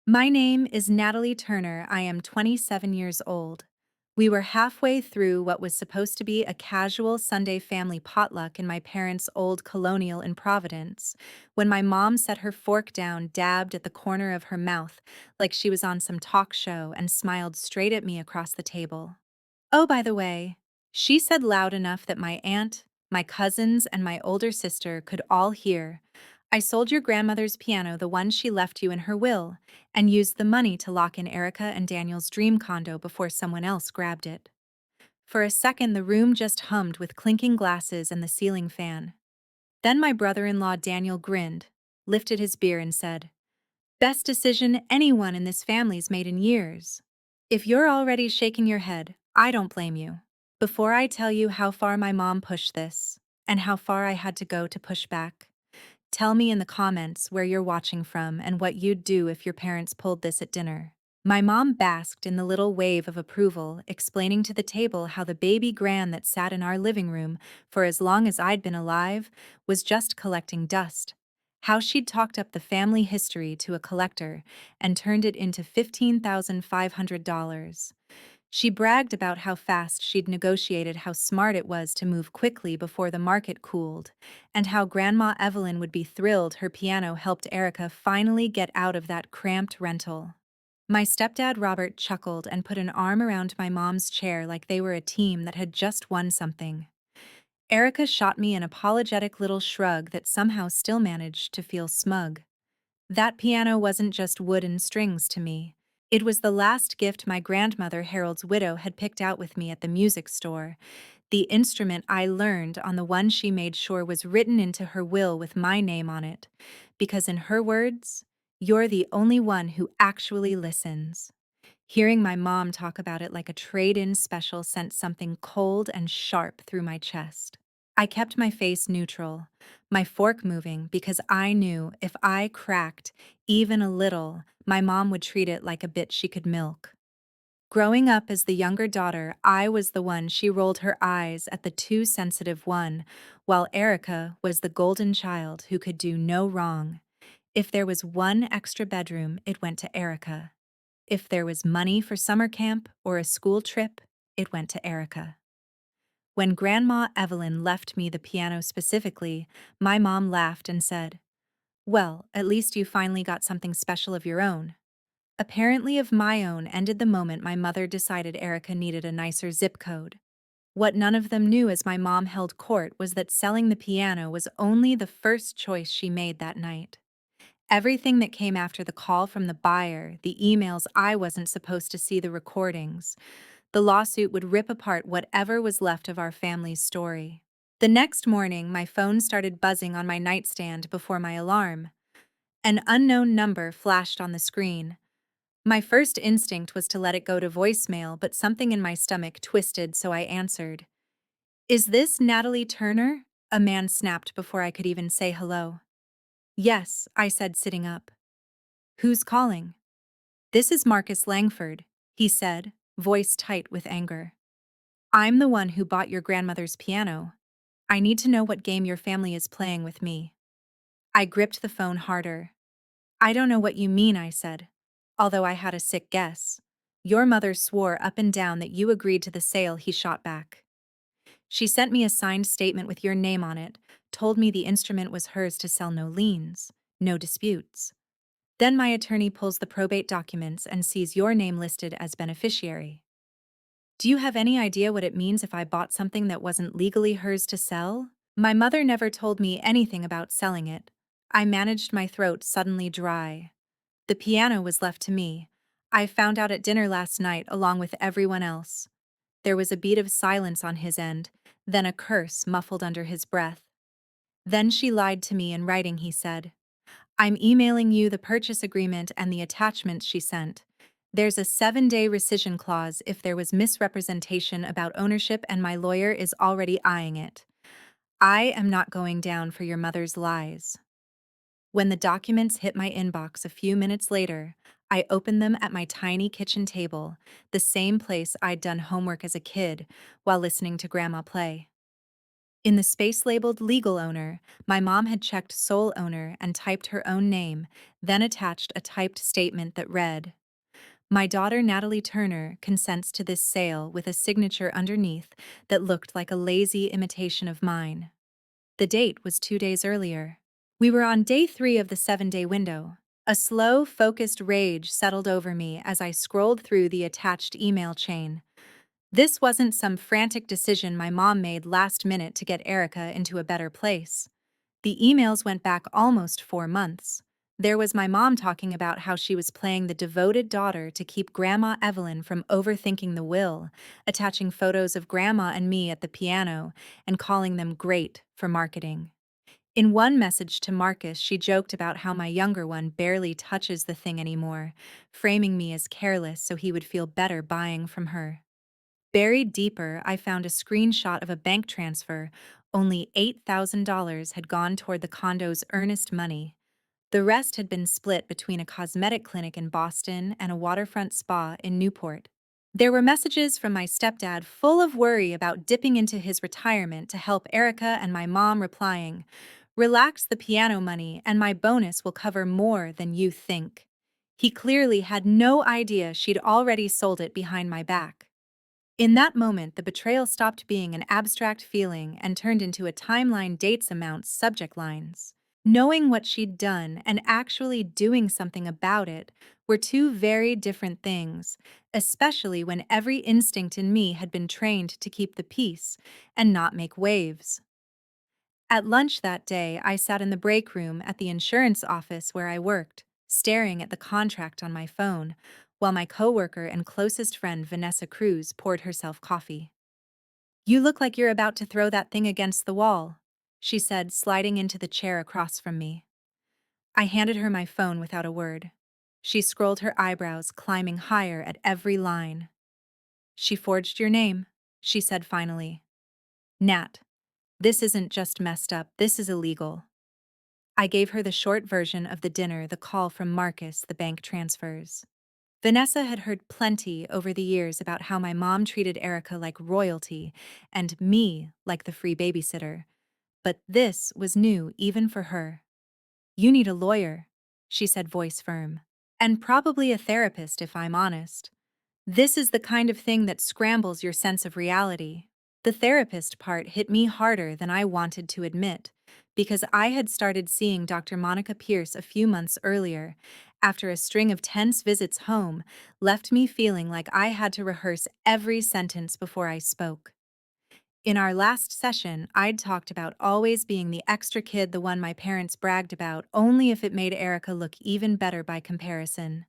My name is Natalie Turner. I am 27 years old. We were halfway through what was supposed to be a casual Sunday family potluck in my parents' old colonial in Providence when my mom set her fork down, dabbed at the corner of her mouth like she was on some talk show, and smiled straight at me across the table. Oh, by the way, she said loud enough that my aunt, my cousins, and my older sister could all hear. I sold your grandmother's piano, the one she left you in her will, and used the money to lock in Erica and Daniel's dream condo before someone else grabbed it. For a second, the room just hummed with clinking glasses and the ceiling fan. Then my brother-in-law Daniel grinned, lifted his beer, and said, "Best decision anyone in this family's made in years." If you're already shaking your head, I don't blame you. Before I tell you how far my mom pushed this, and how far I had to go to push back, tell me in the comments where you're watching from and what you'd do if your parents pulled this at dinner. My mom basked in the little wave of approval, explaining to the table how the baby gran that sat in our living room for as long as I'd been alive was just collecting dust. How she'd talked up the family history to a collector and turned it into $15,500. She bragged about how fast she'd negotiated, how smart it was to move quickly before the market cooled, and how Grandma Evelyn would be thrilled her piano helped Erica finally get out of that cramped rental. My stepdad Robert chuckled and put an arm around my mom's chair like they were a team that had just won something. Erica shot me an apologetic little shrug that somehow still managed to feel smug. That piano wasn't just wood and strings to me. It was the last gift my grandmother Harold's widow had picked out with me at the music store, the instrument I learned on, the one she made sure was written into her will with my name on it, because in her words, "You're the only one who actually listens." Hearing my mom talk about it like a trade-in special sent something cold and sharp through my chest. I kept my face neutral, my fork moving, because I knew if I cracked even a little, my mom would treat it like a bit she could milk. Growing up as the younger daughter, I was the one she rolled her eyes at, the too sensitive one, while Erica was the golden child who could do no wrong. If there was one extra bedroom, it went to Erica. If there was money for summer camp or a school trip, it went to Erica. When Grandma Evelyn left me the piano specifically, my mom laughed and said, "Well, at least you finally got something special of your own." Apparently of my own ended the moment my mother decided Erica needed a nicer zip code. What none of them knew as my mom held court was that selling the piano was only the first choice she made that night. Everything that came after, the call from the buyer, the emails I wasn't supposed to see, the recordings, the lawsuit, would rip apart whatever was left of our family's story. The next morning, my phone started buzzing on my nightstand before my alarm. An unknown number flashed on the screen. My first instinct was to let it go to voicemail, but something in my stomach twisted, so I answered. "Is this Natalie Turner?" a man snapped before I could even say hello. "Yes," I said, sitting up. "Who's calling?" "This is Marcus Langford," he said, voice tight with anger. "I'm the one who bought your grandmother's piano. I need to know what game your family is playing with me." I gripped the phone harder. "I don't know what you mean," I said, although I had a sick guess. "Your mother swore up and down that you agreed to the sale," he shot back. "She sent me a signed statement with your name on it, told me the instrument was hers to sell, no liens, no disputes. Then my attorney pulls the probate documents and sees your name listed as beneficiary. Do you have any idea what it means if I bought something that wasn't legally hers to sell?" My mother never told me anything about selling it. I managed my throat suddenly dry. The piano was left to me. I found out at dinner last night along with everyone else. There was a beat of silence on his end, then a curse muffled under his breath. "Then she lied to me in writing," he said. "I'm emailing you the purchase agreement and the attachments she sent. There's a 7-day rescission clause if there was misrepresentation about ownership, and my lawyer is already eyeing it. I am not going down for your mother's lies." When the documents hit my inbox a few minutes later, I opened them at my tiny kitchen table, the same place I'd done homework as a kid while listening to Grandma play. In the space labeled legal owner, my mom had checked sole owner and typed her own name, then attached a typed statement that read, "My daughter Natalie Turner consents to this sale," with a signature underneath that looked like a lazy imitation of mine. The date was 2 days earlier. We were on day 3 of the 7-day window. A slow, focused rage settled over me as I scrolled through the attached email chain. This wasn't some frantic decision my mom made last minute to get Erica into a better place. The emails went back almost 4 months. There was my mom talking about how she was playing the devoted daughter to keep Grandma Evelyn from overthinking the will, attaching photos of Grandma and me at the piano, and calling them great for marketing. In one message to Marcus, she joked about how my younger one barely touches the thing anymore, framing me as careless so he would feel better buying from her. Buried deeper, I found a screenshot of a bank transfer. Only $8,000 had gone toward the condo's earnest money. The rest had been split between a cosmetic clinic in Boston and a waterfront spa in Newport. There were messages from my stepdad full of worry about dipping into his retirement to help Erica, and my mom replying, "Relax, the piano money and my bonus will cover more than you think." He clearly had no idea she'd already sold it behind my back. In that moment, the betrayal stopped being an abstract feeling and turned into a timeline, dates, amounts, subject lines. Knowing what she'd done and actually doing something about it were two very different things, especially when every instinct in me had been trained to keep the peace and not make waves. At lunch that day, I sat in the break room at the insurance office where I worked, staring at the contract on my phone, while my coworker and closest friend Vanessa Cruz poured herself coffee. "You look like you're about to throw that thing against the wall," she said, sliding into the chair across from me. I handed her my phone without a word. She scrolled her eyebrows, climbing higher at every line. "She forged your name," she said finally. "Nat, this isn't just messed up, this is illegal." I gave her the short version of the dinner, the call from Marcus, the bank transfers. Vanessa had heard plenty over the years about how my mom treated Erica like royalty and me like the free babysitter. But this was new even for her. "You need a lawyer," she said, voice firm. "And probably a therapist, if I'm honest. This is the kind of thing that scrambles your sense of reality." The therapist part hit me harder than I wanted to admit, because I had started seeing Dr. Monica Pierce a few months earlier, after a string of tense visits home left me feeling like I had to rehearse every sentence before I spoke. In our last session, I'd talked about always being the extra kid, the one my parents bragged about, only if it made Erica look even better by comparison.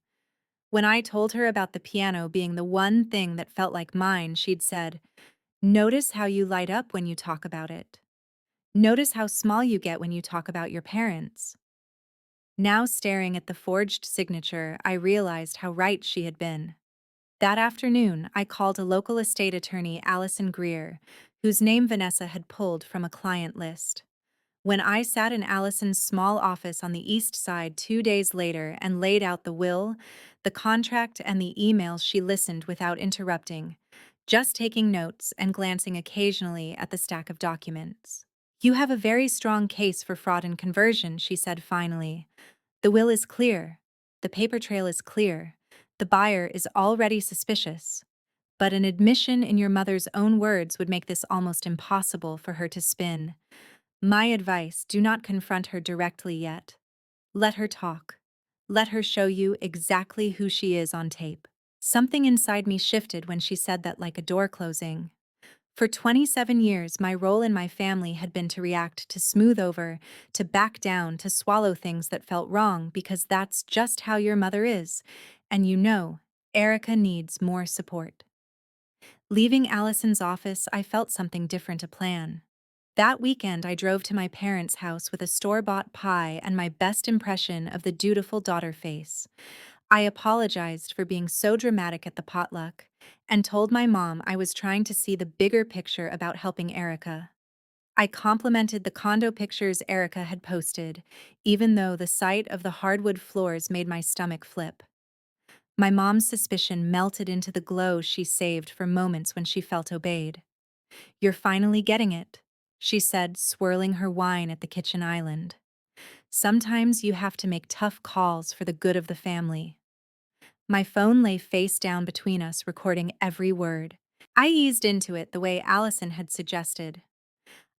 When I told her about the piano being the one thing that felt like mine, she'd said, "Notice how you light up when you talk about it. Notice how small you get when you talk about your parents." Now, staring at the forged signature, I realized how right she had been. That afternoon, I called a local estate attorney, Allison Greer, whose name Vanessa had pulled from a client list. When I sat in Allison's small office on the east side 2 days later and laid out the will, the contract, and the emails, she listened without interrupting, just taking notes and glancing occasionally at the stack of documents. "You have a very strong case for fraud and conversion," she said finally. "The will is clear. The paper trail is clear. The buyer is already suspicious. But an admission in your mother's own words would make this almost impossible for her to spin. My advice: do not confront her directly yet. Let her talk. Let her show you exactly who she is on tape." Something inside me shifted when she said that, like a door closing. For 27 years, my role in my family had been to react, to smooth over, to back down, to swallow things that felt wrong, because that's just how your mother is. And Erica needs more support. Leaving Allison's office, I felt something different to plan. That weekend, I drove to my parents' house with a store-bought pie and my best impression of the dutiful daughter face. I apologized for being so dramatic at the potluck and told my mom I was trying to see the bigger picture about helping Erica. I complimented the condo pictures Erica had posted, even though the sight of the hardwood floors made my stomach flip. My mom's suspicion melted into the glow she saved for moments when she felt obeyed. "You're finally getting it. she said, swirling her wine at the kitchen island. Sometimes you have to make tough calls for the good of the family. My phone lay face down between us, recording every word. I eased into it the way Allison had suggested.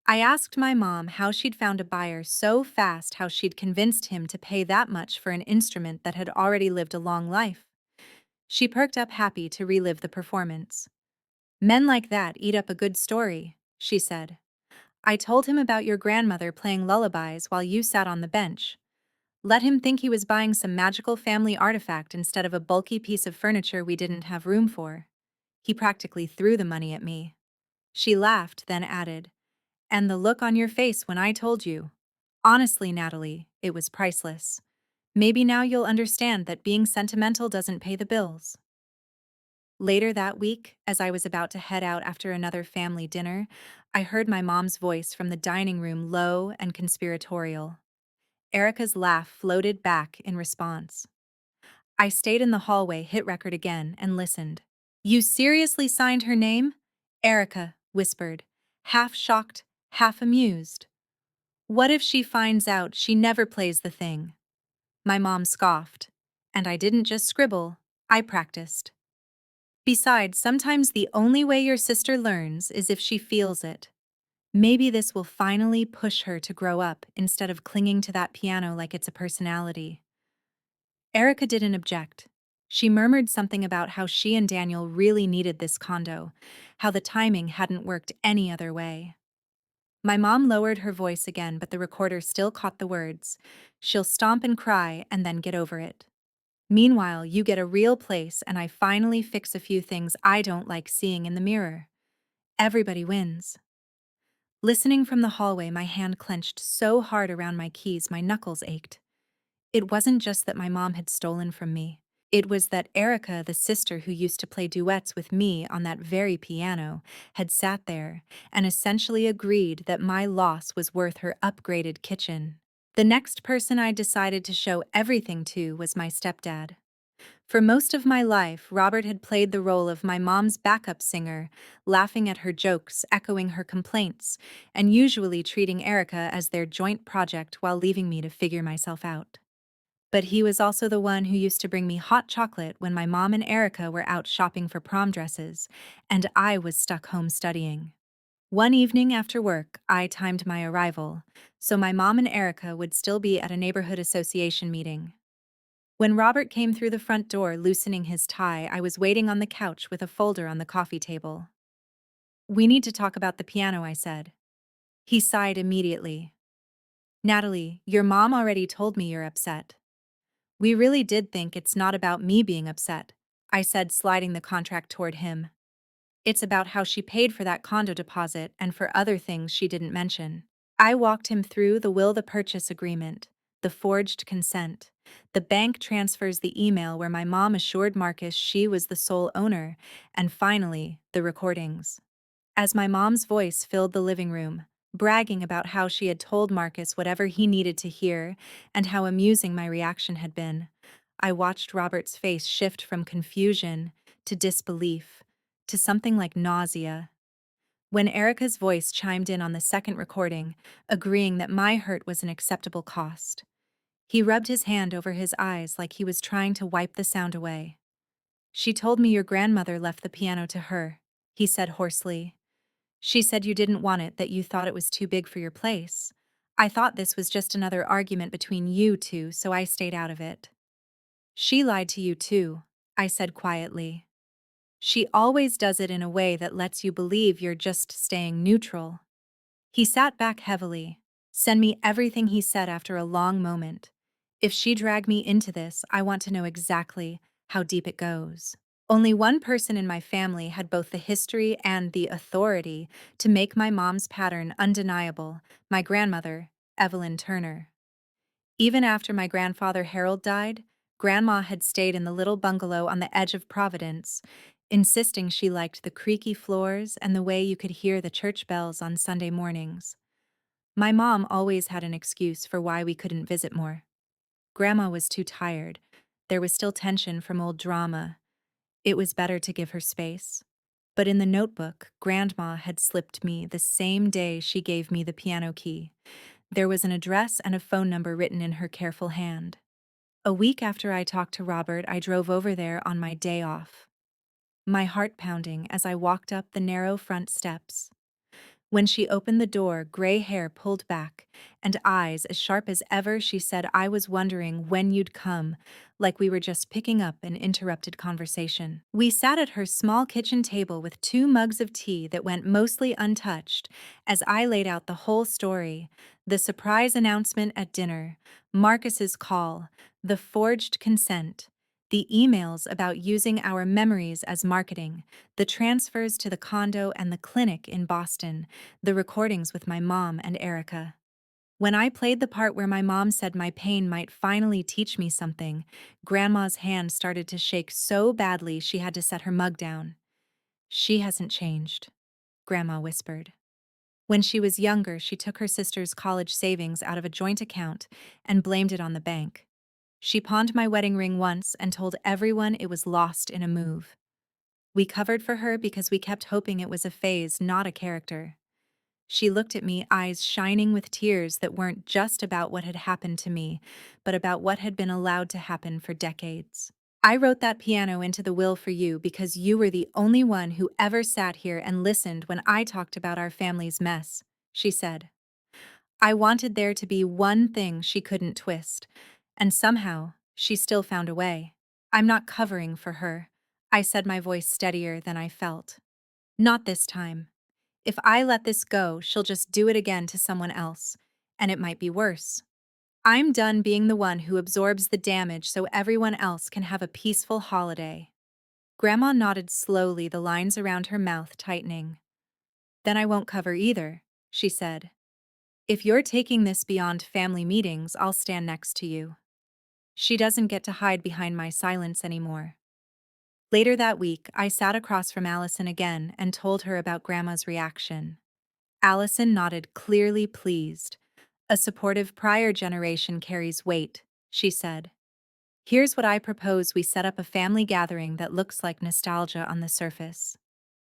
I asked my mom how she'd found a buyer so fast, how she'd convinced him to pay that much for an instrument that had already lived a long life. She perked up, happy to relive the performance. Men like that eat up a good story, she said. I told him about your grandmother playing lullabies while you sat on the bench. Let him think he was buying some magical family artifact instead of a bulky piece of furniture we didn't have room for. He practically threw the money at me. She laughed, then added, "And the look on your face when I told you. Honestly, Natalie, it was priceless. Maybe now you'll understand that being sentimental doesn't pay the bills." Later that week, as I was about to head out after another family dinner, I heard my mom's voice from the dining room, low and conspiratorial. Erica's laugh floated back in response. I stayed in the hallway, hit record again, and listened. "You seriously signed her name?" Erica whispered, half shocked, half amused. "What if she finds out she never plays the thing?" My mom scoffed. "And I didn't just scribble, I practiced. Besides, sometimes the only way your sister learns is if she feels it. Maybe this will finally push her to grow up instead of clinging to that piano like it's a personality." Erica didn't object. She murmured something about how she and Daniel really needed this condo, how the timing hadn't worked any other way. My mom lowered her voice again, but the recorder still caught the words. "She'll stomp and cry and then get over it. Meanwhile, you get a real place and I finally fix a few things I don't like seeing in the mirror. Everybody wins." Listening from the hallway, my hand clenched so hard around my keys my knuckles ached. It wasn't just that my mom had stolen from me. It was that Erica, the sister who used to play duets with me on that very piano, had sat there and essentially agreed that my loss was worth her upgraded kitchen. The next person I decided to show everything to was my stepdad. For most of my life, Robert had played the role of my mom's backup singer, laughing at her jokes, echoing her complaints, and usually treating Erica as their joint project while leaving me to figure myself out. But he was also the one who used to bring me hot chocolate when my mom and Erica were out shopping for prom dresses, and I was stuck home studying. One evening after work, I timed my arrival, so my mom and Erica would still be at a neighborhood association meeting. When Robert came through the front door loosening his tie, I was waiting on the couch with a folder on the coffee table. "We need to talk about the piano," I said. He sighed immediately. "Natalie, your mom already told me you're upset." "We really did think it's not about me being upset," I said, sliding the contract toward him. "It's about how she paid for that condo deposit and for other things she didn't mention." I walked him through the will, the purchase agreement, the forged consent, the bank transfers, the email where my mom assured Marcus she was the sole owner, and finally, the recordings. As my mom's voice filled the living room, bragging about how she had told Marcus whatever he needed to hear and how amusing my reaction had been, I watched Robert's face shift from confusion to disbelief to something like nausea. When Erica's voice chimed in on the second recording, agreeing that my hurt was an acceptable cost, he rubbed his hand over his eyes like he was trying to wipe the sound away. "She told me your grandmother left the piano to her," he said hoarsely. "She said you didn't want it, that you thought it was too big for your place. I thought this was just another argument between you two, so I stayed out of it." "She lied to you too," I said quietly. "She always does it in a way that lets you believe you're just staying neutral." He sat back heavily. "Send me everything," he said after a long moment. "If she dragged me into this, I want to know exactly how deep it goes." Only one person in my family had both the history and the authority to make my mom's pattern undeniable: my grandmother, Evelyn Turner. Even after my grandfather Harold died, Grandma had stayed in the little bungalow on the edge of Providence, insisting she liked the creaky floors and the way you could hear the church bells on Sunday mornings. My mom always had an excuse for why we couldn't visit more. Grandma was too tired. There was still tension from old drama. It was better to give her space. But in the notebook, Grandma had slipped me the same day she gave me the piano key. There was an address and a phone number written in her careful hand. A week after I talked to Robert, I drove over there on my day off, my heart pounding as I walked up the narrow front steps. When she opened the door, gray hair pulled back, and eyes as sharp as ever, she said, "I was wondering when you'd come," like we were just picking up an interrupted conversation. We sat at her small kitchen table with 2 mugs of tea that went mostly untouched as I laid out the whole story: the surprise announcement at dinner, Marcus's call, the forged consent, the emails about using our memories as marketing, the transfers to the condo and the clinic in Boston, the recordings with my mom and Erica. When I played the part where my mom said my pain might finally teach me something, Grandma's hand started to shake so badly she had to set her mug down. "She hasn't changed," Grandma whispered. When she was younger, she took her sister's college savings out of a joint account and blamed it on the bank. She pawned my wedding ring once and told everyone it was lost in a move. We covered for her because we kept hoping it was a phase, not a character. She looked at me, eyes shining with tears that weren't just about what had happened to me, but about what had been allowed to happen for decades. "I wrote that piano into the will for you because you were the only one who ever sat here and listened when I talked about our family's mess," she said. I wanted there to be one thing she couldn't twist, and somehow she still found a way. "I'm not covering for her," I said, my voice steadier than I felt. "Not this time. If I let this go, she'll just do it again to someone else, and it might be worse. I'm done being the one who absorbs the damage so everyone else can have a peaceful holiday." Grandma nodded slowly, the lines around her mouth tightening. "Then I won't cover either," she said. "If you're taking this beyond family meetings, I'll stand next to you." She doesn't get to hide behind my silence anymore. Later that week, I sat across from Allison again and told her about Grandma's reaction. Allison nodded, clearly pleased. "A supportive prior generation carries weight," she said. "Here's what I propose: we set up a family gathering that looks like nostalgia on the surface.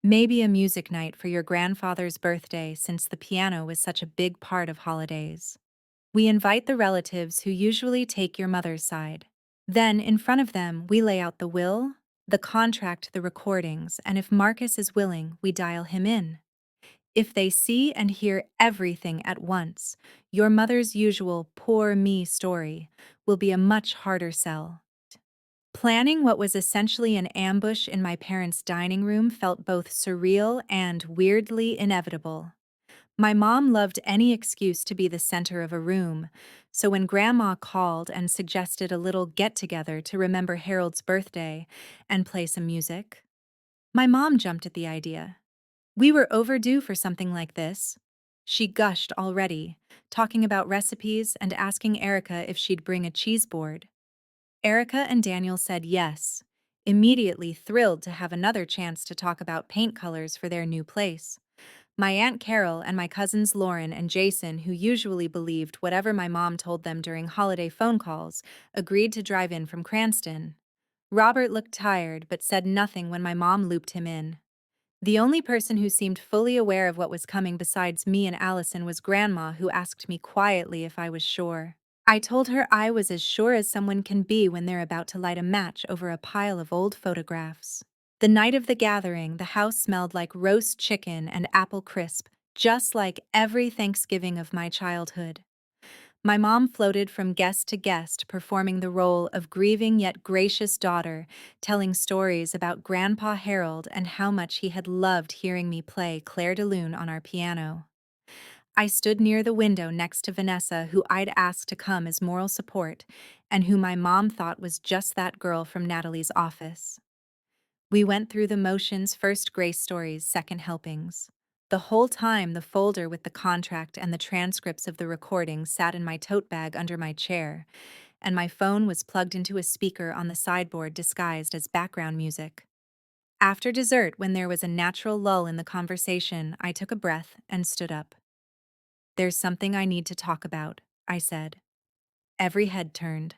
Maybe a music night for your grandfather's birthday, since the piano was such a big part of holidays. We invite the relatives who usually take your mother's side. Then, in front of them, we lay out the will, the contract, the recordings, and if Marcus is willing, we dial him in. If they see and hear everything at once, your mother's usual 'poor me' story will be a much harder sell." Planning what was essentially an ambush in my parents' dining room felt both surreal and weirdly inevitable. My mom loved any excuse to be the center of a room, so when Grandma called and suggested a little get-together to remember Harold's birthday and play some music, my mom jumped at the idea. "We were overdue for something like this." She gushed already, talking about recipes and asking Erica if she'd bring a cheese board. Erica and Daniel said yes, immediately thrilled to have another chance to talk about paint colors for their new place. My Aunt Carol and my cousins Lauren and Jason, who usually believed whatever my mom told them during holiday phone calls, agreed to drive in from Cranston. Robert looked tired but said nothing when my mom looped him in. The only person who seemed fully aware of what was coming besides me and Allison was Grandma, who asked me quietly if I was sure. I told her I was as sure as someone can be when they're about to light a match over a pile of old photographs. The night of the gathering, the house smelled like roast chicken and apple crisp, just like every Thanksgiving of my childhood. My mom floated from guest to guest, performing the role of grieving yet gracious daughter, telling stories about Grandpa Harold and how much he had loved hearing me play Clair de Lune on our piano. I stood near the window next to Vanessa, who I'd asked to come as moral support, and who my mom thought was just that girl from Natalie's office. We went through the motions: first grace stories, second helpings. The whole time, the folder with the contract and the transcripts of the recordings sat in my tote bag under my chair, and my phone was plugged into a speaker on the sideboard disguised as background music. After dessert, when there was a natural lull in the conversation, I took a breath and stood up. "There's something I need to talk about," I said. Every head turned.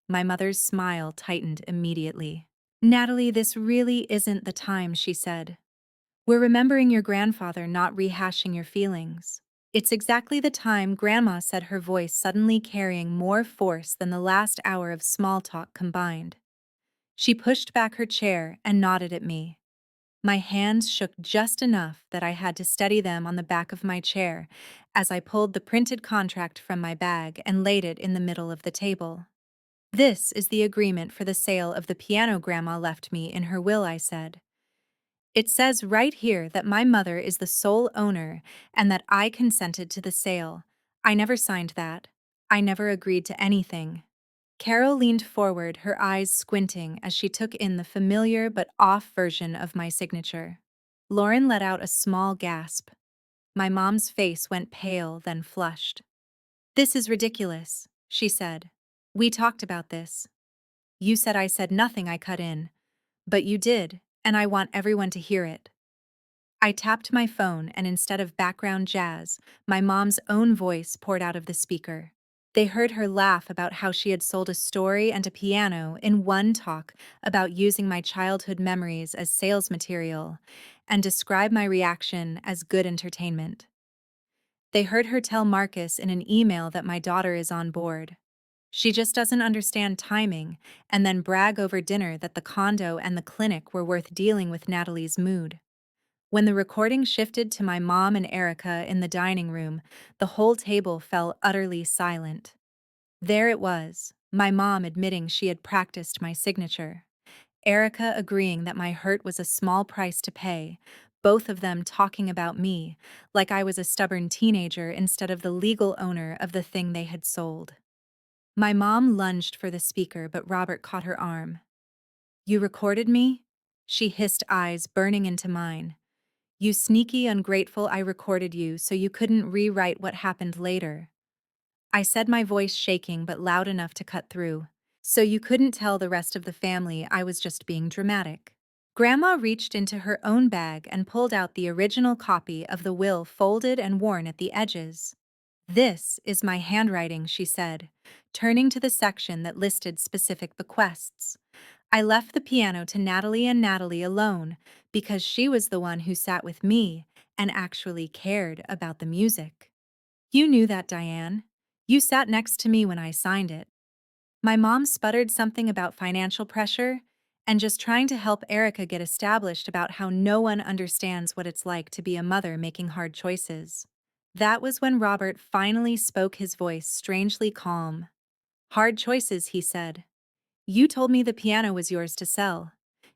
My mother's smile tightened immediately. "Natalie, this really isn't the time," she said. We're remembering your grandfather, not rehashing your feelings. It's exactly the time, Grandma said, her voice suddenly carrying more force than the last hour of small talk combined. She pushed back her chair and nodded at me. My hands shook just enough that I had to steady them on the back of my chair as I pulled the printed contract from my bag and laid it in the middle of the table. This is the agreement for the sale of the piano Grandma left me in her will, I said. It says right here that my mother is the sole owner and that I consented to the sale. I never signed that. I never agreed to anything. Carol leaned forward, her eyes squinting as she took in the familiar but off version of my signature. Lauren let out a small gasp. My mom's face went pale, then flushed. "This is ridiculous," she said. "We talked about this. You said I said nothing," I cut in. "But you did, and I want everyone to hear it." I tapped my phone, and instead of background jazz, my mom's own voice poured out of the speaker. They heard her laugh about how she had sold a story and a piano in one talk about using my childhood memories as sales material, and describe my reaction as good entertainment. They heard her tell Marcus in an email that my daughter is on board. She just doesn't understand timing, and then brag over dinner that the condo and the clinic were worth dealing with Natalie's mood. When the recording shifted to my mom and Erica in the dining room, the whole table fell utterly silent. There it was, my mom admitting she had practiced my signature, Erica agreeing that my hurt was a small price to pay, both of them talking about me, like I was a stubborn teenager instead of the legal owner of the thing they had sold. My mom lunged for the speaker, but Robert caught her arm. "You recorded me?" She hissed, eyes burning into mine. "You sneaky, ungrateful, I recorded you so you couldn't rewrite what happened later." I said, my voice shaking but loud enough to cut through. "So you couldn't tell the rest of the family I was just being dramatic." Grandma reached into her own bag and pulled out the original copy of the will, folded and worn at the edges. "This is my handwriting," she said, turning to the section that listed specific bequests. "I left the piano to Natalie and Natalie alone because she was the one who sat with me and actually cared about the music." "You knew that, Diane. You sat next to me when I signed it." My mom sputtered something about financial pressure and just trying to help Erica get established about how no one understands what it's like to be a mother making hard choices. That was when Robert finally spoke, his voice strangely calm. "Hard choices," he said. "You told me the piano was yours to sell.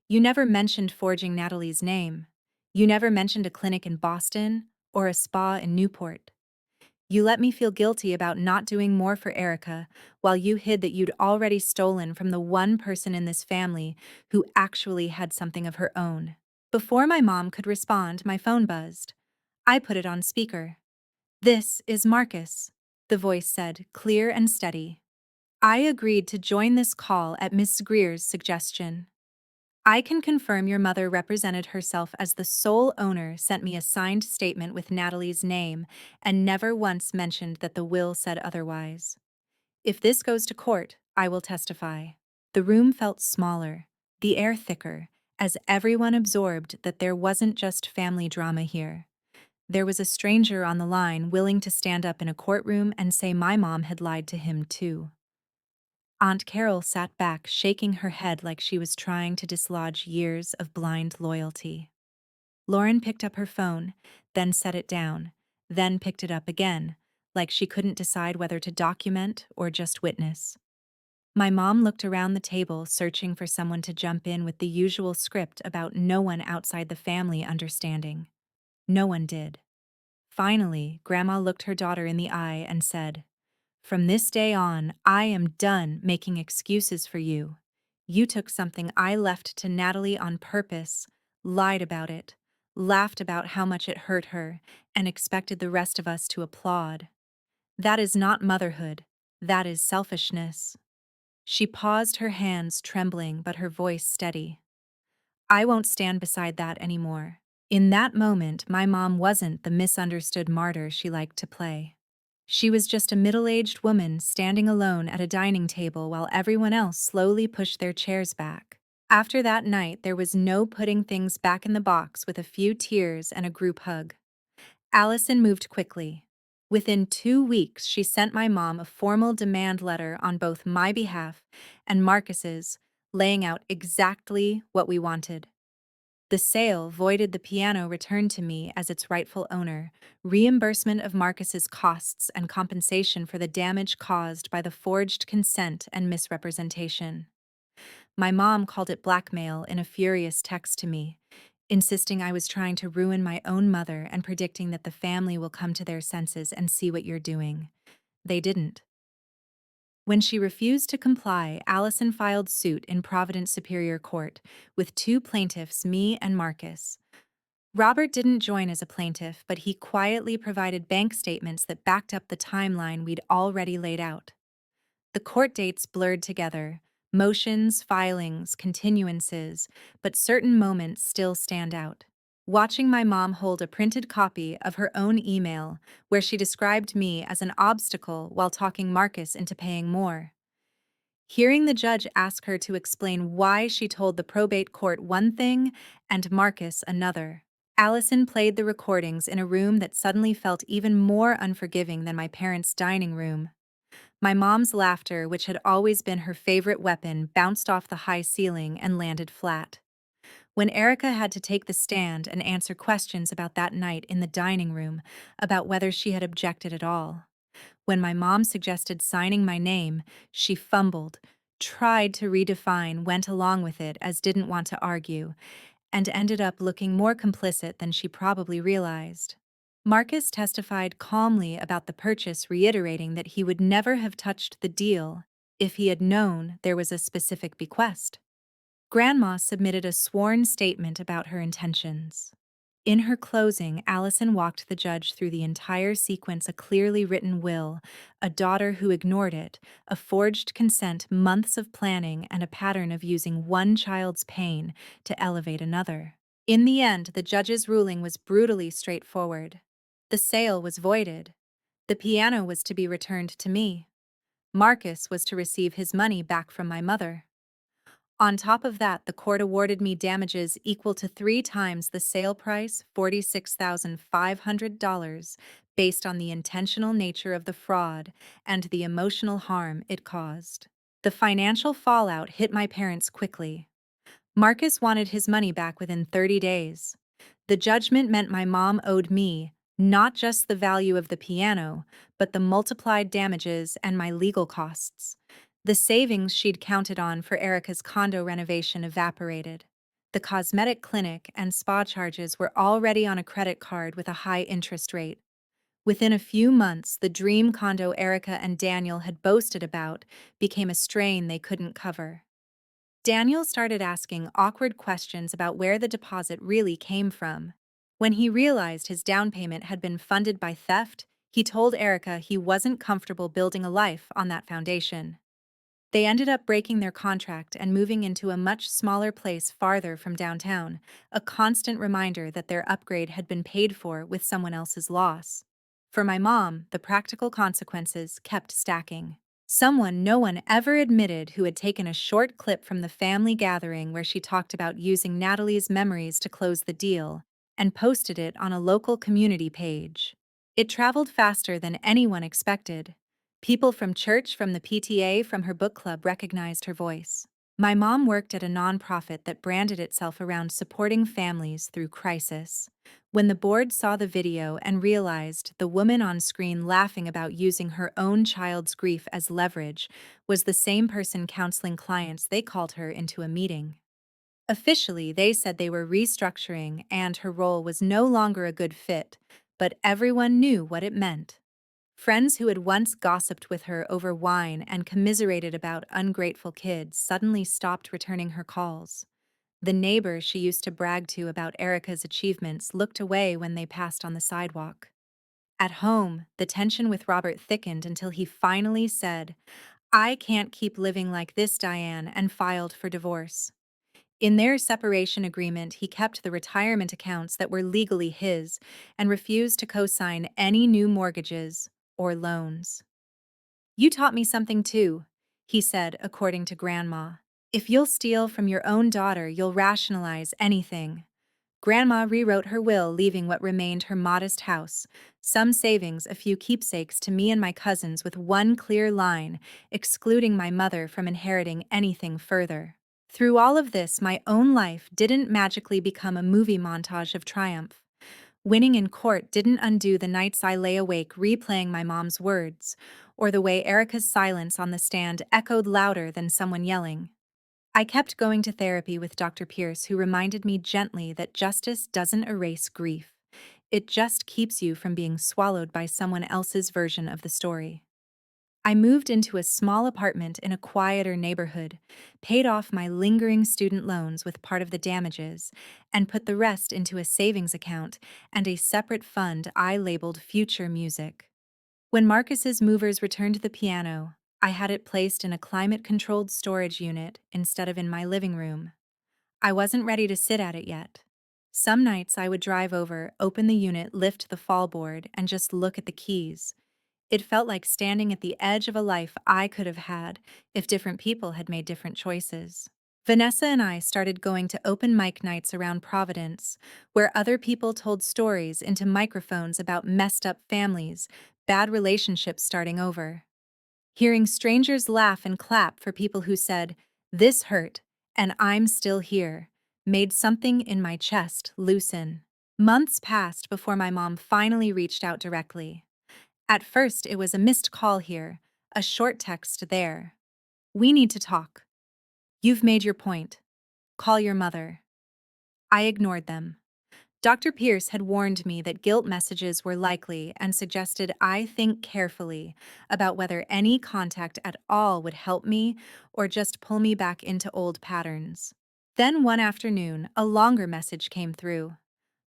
You never mentioned forging Natalie's name. You never mentioned a clinic in Boston or a spa in Newport. You let me feel guilty about not doing more for Erica, while you hid that you'd already stolen from the one person in this family who actually had something of her own." Before my mom could respond, my phone buzzed. I put it on speaker. "This is Marcus," the voice said, clear and steady. "I agreed to join this call at Miss Greer's suggestion. I can confirm your mother represented herself as the sole owner, sent me a signed statement with Natalie's name, and never once mentioned that the will said otherwise. If this goes to court, I will testify." The room felt smaller, the air thicker, as everyone absorbed that there wasn't just family drama here. There was a stranger on the line willing to stand up in a courtroom and say my mom had lied to him too. Aunt Carol sat back, shaking her head like she was trying to dislodge years of blind loyalty. Lauren picked up her phone, then set it down, then picked it up again, like she couldn't decide whether to document or just witness. My mom looked around the table, searching for someone to jump in with the usual script about no one outside the family understanding. No one did. Finally, Grandma looked her daughter in the eye and said, "From this day on, I am done making excuses for you. You took something I left to Natalie on purpose, lied about it, laughed about how much it hurt her, and expected the rest of us to applaud. That is not motherhood. That is selfishness." She paused, her hands trembling but her voice steady. "I won't stand beside that anymore." In that moment, my mom wasn't the misunderstood martyr she liked to play. She was just a middle-aged woman standing alone at a dining table while everyone else slowly pushed their chairs back. After that night, there was no putting things back in the box with a few tears and a group hug. Allison moved quickly. Within 2 weeks, she sent my mom a formal demand letter on both my behalf and Marcus's, laying out exactly what we wanted. The sale voided the piano returned to me as its rightful owner, reimbursement of Marcus's costs and compensation for the damage caused by the forged consent and misrepresentation. My mom called it blackmail in a furious text to me, insisting I was trying to ruin my own mother and predicting that the family will come to their senses and see what you're doing. They didn't. When she refused to comply, Allison filed suit in Providence Superior Court with two plaintiffs, me and Marcus. Robert didn't join as a plaintiff, but he quietly provided bank statements that backed up the timeline we'd already laid out. The court dates blurred together, motions, filings, continuances, but certain moments still stand out. Watching my mom hold a printed copy of her own email where she described me as an obstacle while talking Marcus into paying more. Hearing the judge ask her to explain why she told the probate court one thing and Marcus another. Allison played the recordings in a room that suddenly felt even more unforgiving than my parents' dining room. My mom's laughter, which had always been her favorite weapon, bounced off the high ceiling and landed flat. When Erica had to take the stand and answer questions about that night in the dining room, about whether she had objected at all. When my mom suggested signing my name, she fumbled, tried to redefine, went along with it as didn't want to argue, and ended up looking more complicit than she probably realized. Marcus testified calmly about the purchase, reiterating that he would never have touched the deal if he had known there was a specific bequest. Grandma submitted a sworn statement about her intentions. In her closing, Allison walked the judge through the entire sequence: a clearly written will, a daughter who ignored it, a forged consent, months of planning, and a pattern of using one child's pain to elevate another. In the end, the judge's ruling was brutally straightforward. The sale was voided. The piano was to be returned to me. Marcus was to receive his money back from my mother. On top of that, the court awarded me damages equal to 3 times the sale price, $46,500, based on the intentional nature of the fraud and the emotional harm it caused. The financial fallout hit my parents quickly. Marcus wanted his money back within 30 days. The judgment meant my mom owed me not just the value of the piano, but the multiplied damages and my legal costs. The savings she'd counted on for Erica's condo renovation evaporated. The cosmetic clinic and spa charges were already on a credit card with a high interest rate. Within a few months, the dream condo Erica and Daniel had boasted about became a strain they couldn't cover. Daniel started asking awkward questions about where the deposit really came from. When he realized his down payment had been funded by theft, he told Erica he wasn't comfortable building a life on that foundation. They ended up breaking their contract and moving into a much smaller place farther from downtown, a constant reminder that their upgrade had been paid for with someone else's loss. For my mom, the practical consequences kept stacking. Someone no one ever admitted, who had taken a short clip from the family gathering where she talked about using Natalie's memories to close the deal, and posted it on a local community page. It traveled faster than anyone expected. People from church, from the PTA, from her book club recognized her voice. My mom worked at a nonprofit that branded itself around supporting families through crisis. When the board saw the video and realized the woman on screen laughing about using her own child's grief as leverage was the same person counseling clients, they called her into a meeting. Officially, they said they were restructuring and her role was no longer a good fit, but everyone knew what it meant. Friends who had once gossiped with her over wine and commiserated about ungrateful kids suddenly stopped returning her calls. The neighbor she used to brag to about Erica's achievements looked away when they passed on the sidewalk. At home, the tension with Robert thickened until he finally said, "I can't keep living like this, Diane," and filed for divorce. In their separation agreement, he kept the retirement accounts that were legally his and refused to co-sign any new mortgages or loans. "You taught me something too," he said, according to Grandma. If you'll steal from your own daughter, you'll rationalize anything. Grandma rewrote her will, leaving what remained her modest house, some savings, a few keepsakes to me and my cousins, with one clear line, excluding my mother from inheriting anything further. Through all of this, my own life didn't magically become a movie montage of triumph. Winning in court didn't undo the nights I lay awake replaying my mom's words, or the way Erica's silence on the stand echoed louder than someone yelling. I kept going to therapy with Dr. Pierce, who reminded me gently that justice doesn't erase grief. It just keeps you from being swallowed by someone else's version of the story. I moved into a small apartment in a quieter neighborhood, paid off my lingering student loans with part of the damages, and put the rest into a savings account and a separate fund I labeled Future Music. When Marcus's movers returned the piano, I had it placed in a climate-controlled storage unit instead of in my living room. I wasn't ready to sit at it yet. Some nights I would drive over, open the unit, lift the fallboard, and just look at the keys. It felt like standing at the edge of a life I could have had if different people had made different choices. Vanessa and I started going to open mic nights around Providence, where other people told stories into microphones about messed up families, bad relationships starting over. Hearing strangers laugh and clap for people who said, "This hurt, and I'm still here," made something in my chest loosen. Months passed before my mom finally reached out directly. At first, it was a missed call here, a short text there. "We need to talk. You've made your point. Call your mother." I ignored them. Dr. Pierce had warned me that guilt messages were likely and suggested I think carefully about whether any contact at all would help me or just pull me back into old patterns. Then one afternoon, a longer message came through.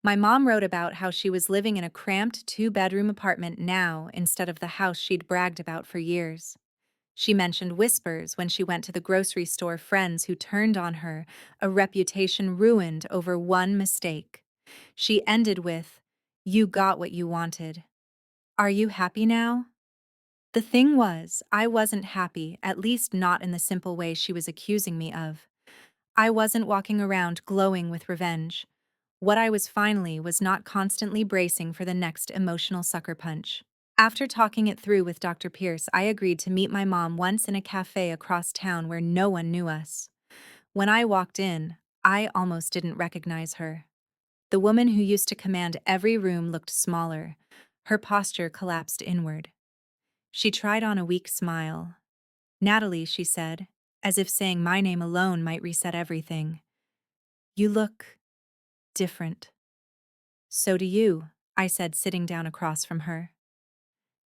My mom wrote about how she was living in a cramped two-bedroom apartment now instead of the house she'd bragged about for years. She mentioned whispers when she went to the grocery store, friends who turned on her, a reputation ruined over one mistake. She ended with, "You got what you wanted. Are you happy now?" The thing was, I wasn't happy, at least not in the simple way she was accusing me of. I wasn't walking around glowing with revenge. What I was finally was not constantly bracing for the next emotional sucker punch. After talking it through with Dr. Pierce, I agreed to meet my mom once in a cafe across town where no one knew us. When I walked in, I almost didn't recognize her. The woman who used to command every room looked smaller. Her posture collapsed inward. She tried on a weak smile. "Natalie," she said, as if saying my name alone might reset everything. "You look different." "So do you," I said, sitting down across from her.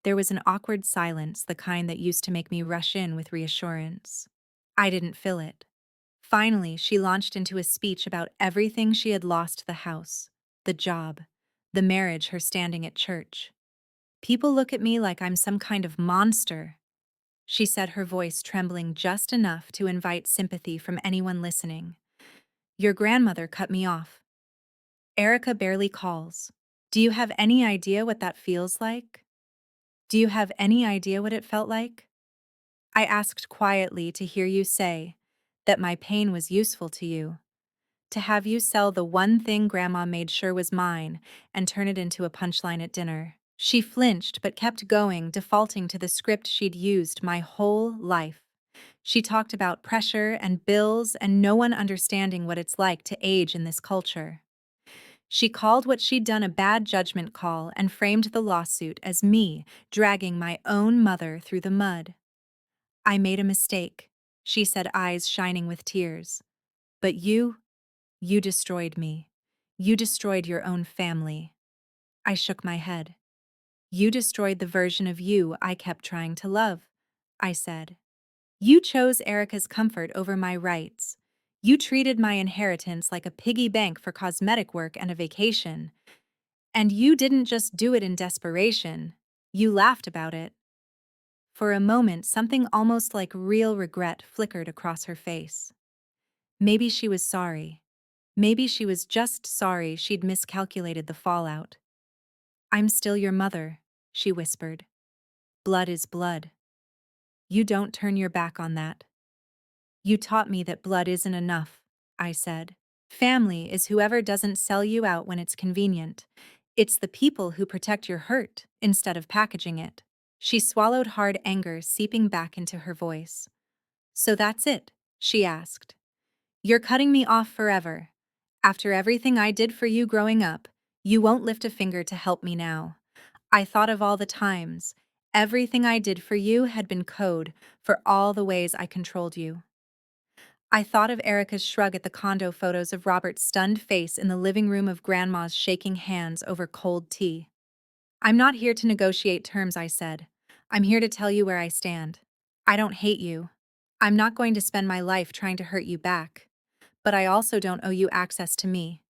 There was an awkward silence, the kind that used to make me rush in with reassurance. I didn't fill it. Finally, she launched into a speech about everything she had lost: the house, the job, the marriage, her standing at church. "People look at me like I'm some kind of monster," she said, her voice trembling just enough to invite sympathy from anyone listening. "Your grandmother cut me off. Erica barely calls. Do you have any idea what that feels like? Do you have any idea what it felt like?" I asked quietly, to hear you say that my pain was useful to you, to have you sell the one thing Grandma made sure was mine and turn it into a punchline at dinner. She flinched but kept going, defaulting to the script she'd used my whole life. She talked about pressure and bills and no one understanding what it's like to age in this culture. She called what she'd done a bad judgment call and framed the lawsuit as me dragging my own mother through the mud. "I made a mistake," she said, eyes shining with tears. "But you destroyed me. You destroyed your own family." I shook my head. "You destroyed the version of you I kept trying to love," I said. "You chose Erica's comfort over my rights. You treated my inheritance like a piggy bank for cosmetic work and a vacation. And you didn't just do it in desperation. You laughed about it." For a moment, something almost like real regret flickered across her face. Maybe she was sorry. Maybe she was just sorry she'd miscalculated the fallout. "I'm still your mother," she whispered. "Blood is blood. You don't turn your back on that." You taught me that blood isn't enough, I said. Family is whoever doesn't sell you out when it's convenient. It's the people who protect your hurt instead of packaging it. She swallowed hard, anger seeping back into her voice. So that's it? She asked. You're cutting me off forever. After everything I did for you growing up, you won't lift a finger to help me now. I thought of all the times. Everything I did for you had been code for all the ways I controlled you. I thought of Erica's shrug at the condo photos of Robert's stunned face in the living room of Grandma's shaking hands over cold tea. I'm not here to negotiate terms, I said. I'm here to tell you where I stand. I don't hate you. I'm not going to spend my life trying to hurt you back. But I also don't owe you access to me.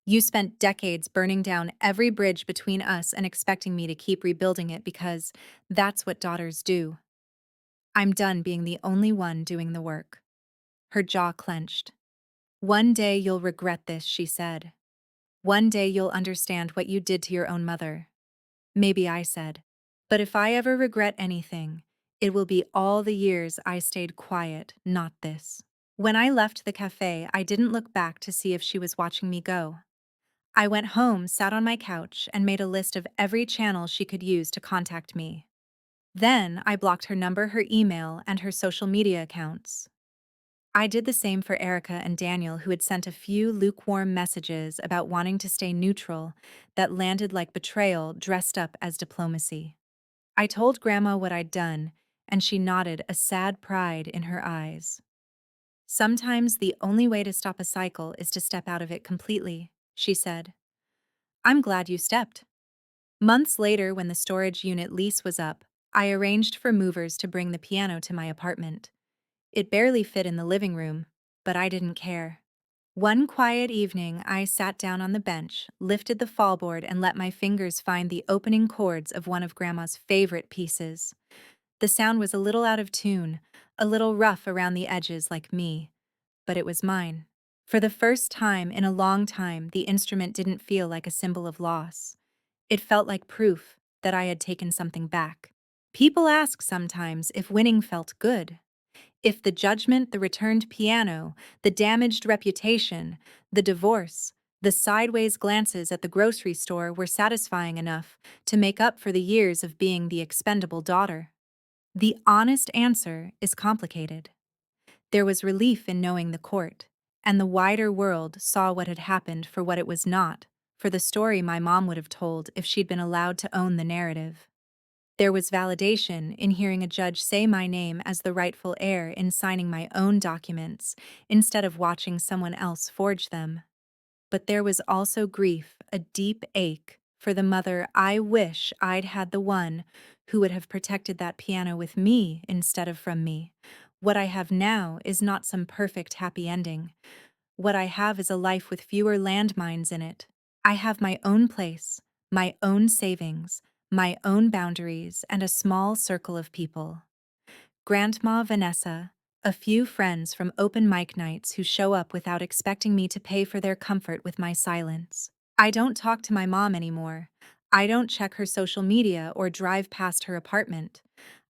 You spent decades burning down every bridge between us and expecting me to keep rebuilding it because that's what daughters do. I'm done being the only one doing the work. Her jaw clenched. One day you'll regret this, she said. One day you'll understand what you did to your own mother. Maybe, I said. But if I ever regret anything, it will be all the years I stayed quiet, not this. When I left the cafe, I didn't look back to see if she was watching me go. I went home, sat on my couch, and made a list of every channel she could use to contact me. Then I blocked her number, her email, and her social media accounts. I did the same for Erica and Daniel, who had sent a few lukewarm messages about wanting to stay neutral that landed like betrayal dressed up as diplomacy. I told Grandma what I'd done, and she nodded, a sad pride in her eyes. Sometimes the only way to stop a cycle is to step out of it completely, she said. I'm glad you stepped. Months later, when the storage unit lease was up, I arranged for movers to bring the piano to my apartment. It barely fit in the living room, but I didn't care. One quiet evening, I sat down on the bench, lifted the fallboard, and let my fingers find the opening chords of one of Grandma's favorite pieces. The sound was a little out of tune, a little rough around the edges like me, but it was mine. For the first time in a long time, the instrument didn't feel like a symbol of loss. It felt like proof that I had taken something back. People ask sometimes if winning felt good. If the judgment, the returned piano, the damaged reputation, the divorce, the sideways glances at the grocery store were satisfying enough to make up for the years of being the expendable daughter. The honest answer is complicated. There was relief in knowing the court, and the wider world saw what had happened for what it was not, for the story my mom would have told if she'd been allowed to own the narrative. There was validation in hearing a judge say my name as the rightful heir in signing my own documents instead of watching someone else forge them. But there was also grief, a deep ache for the mother. I wish I'd had the one who would have protected that piano with me instead of from me. What I have now is not some perfect happy ending. What I have is a life with fewer landmines in it. I have my own place, my own savings, my own boundaries, and a small circle of people. Grandma Vanessa, a few friends from open mic nights who show up without expecting me to pay for their comfort with my silence. I don't talk to my mom anymore. I don't check her social media or drive past her apartment.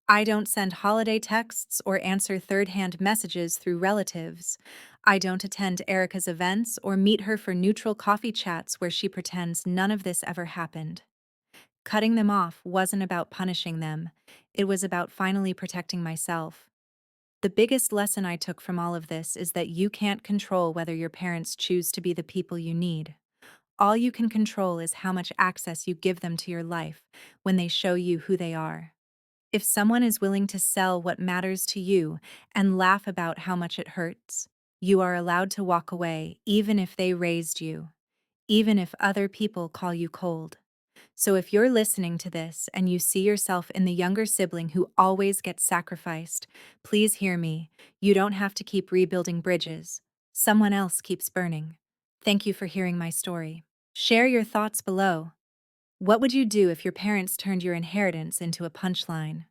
I don't send holiday texts or answer third-hand messages through relatives. I don't attend Erica's events or meet her for neutral coffee chats where she pretends none of this ever happened. Cutting them off wasn't about punishing them. It was about finally protecting myself. The biggest lesson I took from all of this is that you can't control whether your parents choose to be the people you need. All you can control is how much access you give them to your life when they show you who they are. If someone is willing to sell what matters to you and laugh about how much it hurts, you are allowed to walk away even if they raised you, even if other people call you cold. So if you're listening to this and you see yourself in the younger sibling who always gets sacrificed, please hear me. You don't have to keep rebuilding bridges. Someone else keeps burning. Thank you for hearing my story. Share your thoughts below. What would you do if your parents turned your inheritance into a punchline?